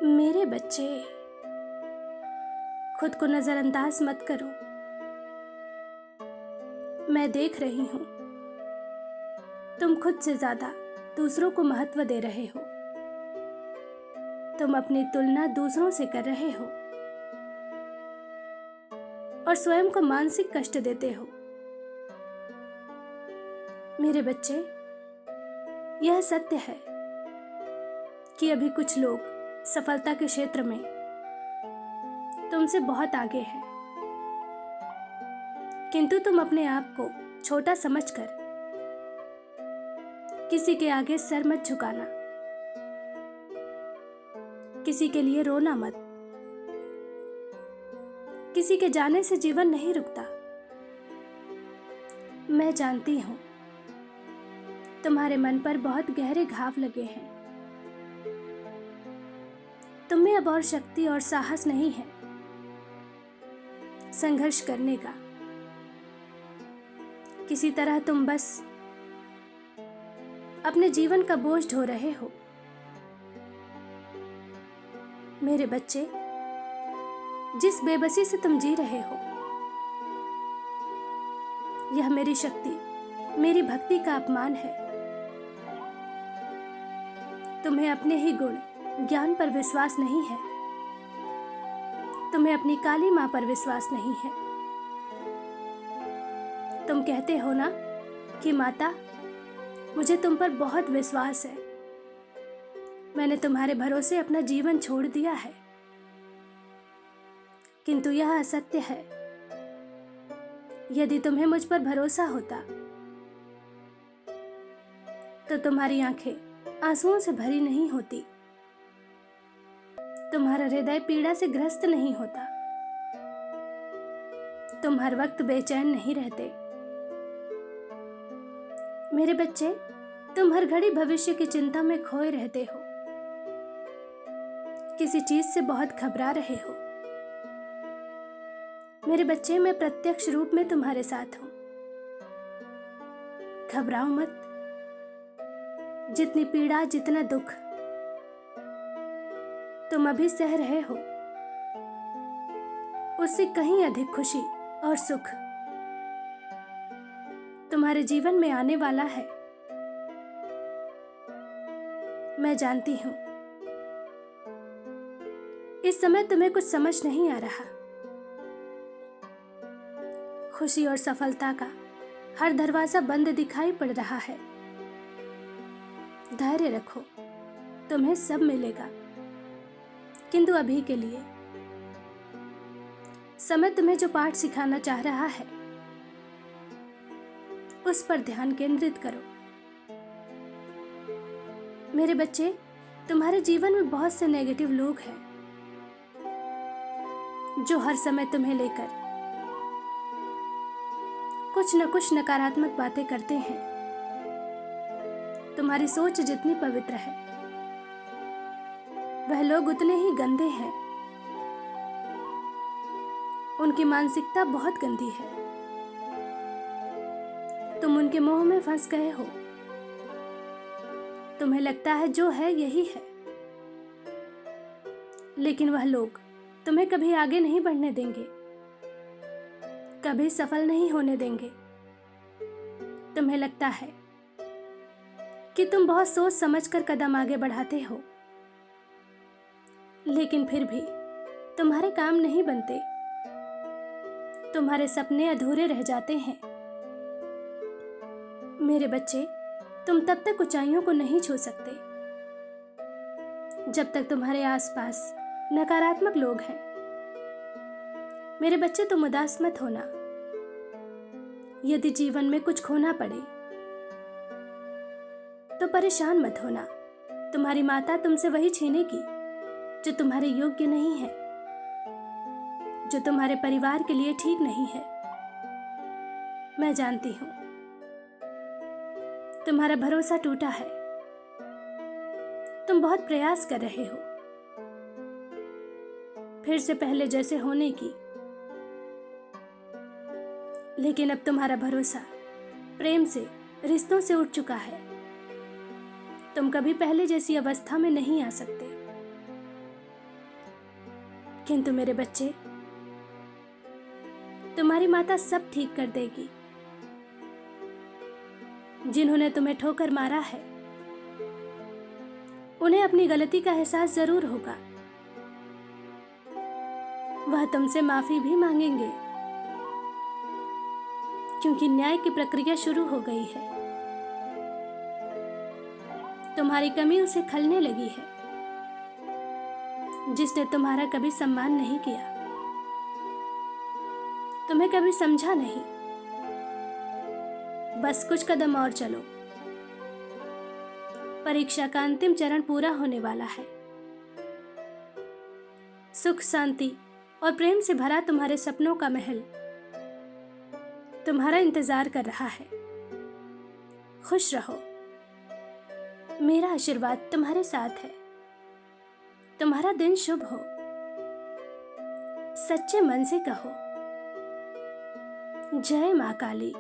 मेरे बच्चे, खुद को नजरअंदाज मत करो। मैं देख रही हूं, तुम खुद से ज्यादा दूसरों को महत्व दे रहे हो। तुम अपनी तुलना दूसरों से कर रहे हो और स्वयं को मानसिक कष्ट देते हो। मेरे बच्चे, यह सत्य है कि अभी कुछ लोग सफलता के क्षेत्र में तुमसे बहुत आगे हैं, किंतु तुम अपने आप को छोटा समझकर किसी के आगे सर मत झुकाना, किसी के लिए रोना मत। किसी के जाने से जीवन नहीं रुकता। मैं जानती हूं तुम्हारे मन पर बहुत गहरे घाव लगे हैं। तुम्हें अब और शक्ति और साहस नहीं है संघर्ष करने का। किसी तरह तुम बस अपने जीवन का बोझ ढो रहे हो। मेरे बच्चे, जिस बेबसी से तुम जी रहे हो, यह मेरी शक्ति, मेरी भक्ति का अपमान है। तुम्हें अपने ही गुण ज्ञान पर विश्वास नहीं है। तुम्हें अपनी काली मां पर विश्वास नहीं है। तुम कहते हो ना कि माता, मुझे तुम पर बहुत विश्वास है, मैंने तुम्हारे भरोसे अपना जीवन छोड़ दिया है। किंतु यह असत्य है। यदि तुम्हें मुझ पर भरोसा होता तो तुम्हारी आंखें आंसुओं से भरी नहीं होती, तुम्हारा हृदय पीड़ा से ग्रस्त नहीं होता, तुम हर वक्त बेचैन नहीं रहते। मेरे बच्चे, तुम हर घड़ी भविष्य की चिंता में खोए रहते हो, किसी चीज से बहुत घबरा रहे हो। मेरे बच्चे, मैं प्रत्यक्ष रूप में तुम्हारे साथ हूं। घबराओ मत। जितनी पीड़ा, जितना दुख तुम अभी सह रहे हो, उससे कहीं अधिक खुशी और सुख तुम्हारे जीवन में आने वाला है। मैं जानती हूं इस समय तुम्हें कुछ समझ नहीं आ रहा। खुशी और सफलता का हर दरवाजा बंद दिखाई पड़ रहा है। धैर्य रखो, तुम्हें सब मिलेगा, किंतु अभी के लिए समय तुम्हें जो पाठ सिखाना चाह रहा है, उस पर ध्यान केंद्रित करो। मेरे बच्चे, तुम्हारे जीवन में बहुत से नेगेटिव लोग हैं जो हर समय तुम्हें लेकर कुछ न कुछ नकारात्मक बातें करते हैं। तुम्हारी सोच जितनी पवित्र है, वह लोग उतने ही गंदे हैं। उनकी मानसिकता बहुत गंदी है। तुम उनके मोह में फंस गए हो। तुम्हें लगता है जो है यही है, लेकिन वह लोग तुम्हें कभी आगे नहीं बढ़ने देंगे, कभी सफल नहीं होने देंगे। तुम्हें लगता है कि तुम बहुत सोच समझकर कदम आगे बढ़ाते हो, लेकिन फिर भी तुम्हारे काम नहीं बनते, तुम्हारे सपने अधूरे रह जाते हैं। मेरे बच्चे, तुम तब तक ऊंचाइयों को नहीं छू सकते जब तक तुम्हारे आसपास नकारात्मक लोग हैं। मेरे बच्चे, तुम उदास मत होना। यदि जीवन में कुछ खोना पड़े तो परेशान मत होना। तुम्हारी माता तुमसे वही छीनेगी जो तुम्हारे योग्य नहीं है, जो तुम्हारे परिवार के लिए ठीक नहीं है। मैं जानती हूं तुम्हारा भरोसा टूटा है। तुम बहुत प्रयास कर रहे हो फिर से पहले जैसे होने की, लेकिन अब तुम्हारा भरोसा प्रेम से, रिश्तों से उठ चुका है। तुम कभी पहले जैसी अवस्था में नहीं आ सकते। किंतु मेरे बच्चे, तुम्हारी माता सब ठीक कर देगी। जिन्होंने तुम्हें ठोकर मारा है उन्हें अपनी गलती का एहसास जरूर होगा। वह तुमसे माफी भी मांगेंगे, क्योंकि न्याय की प्रक्रिया शुरू हो गई है। तुम्हारी कमी उसे खलने लगी है, जिसने तुम्हारा कभी सम्मान नहीं किया, तुम्हें कभी समझा नहीं। बस कुछ कदम और चलो, परीक्षा का अंतिम चरण पूरा होने वाला है। सुख, शांति और प्रेम से भरा तुम्हारे सपनों का महल तुम्हारा इंतजार कर रहा है। खुश रहो, मेरा आशीर्वाद तुम्हारे साथ है। तुम्हारा दिन शुभ हो। सच्चे मन से कहो, जय मां काली।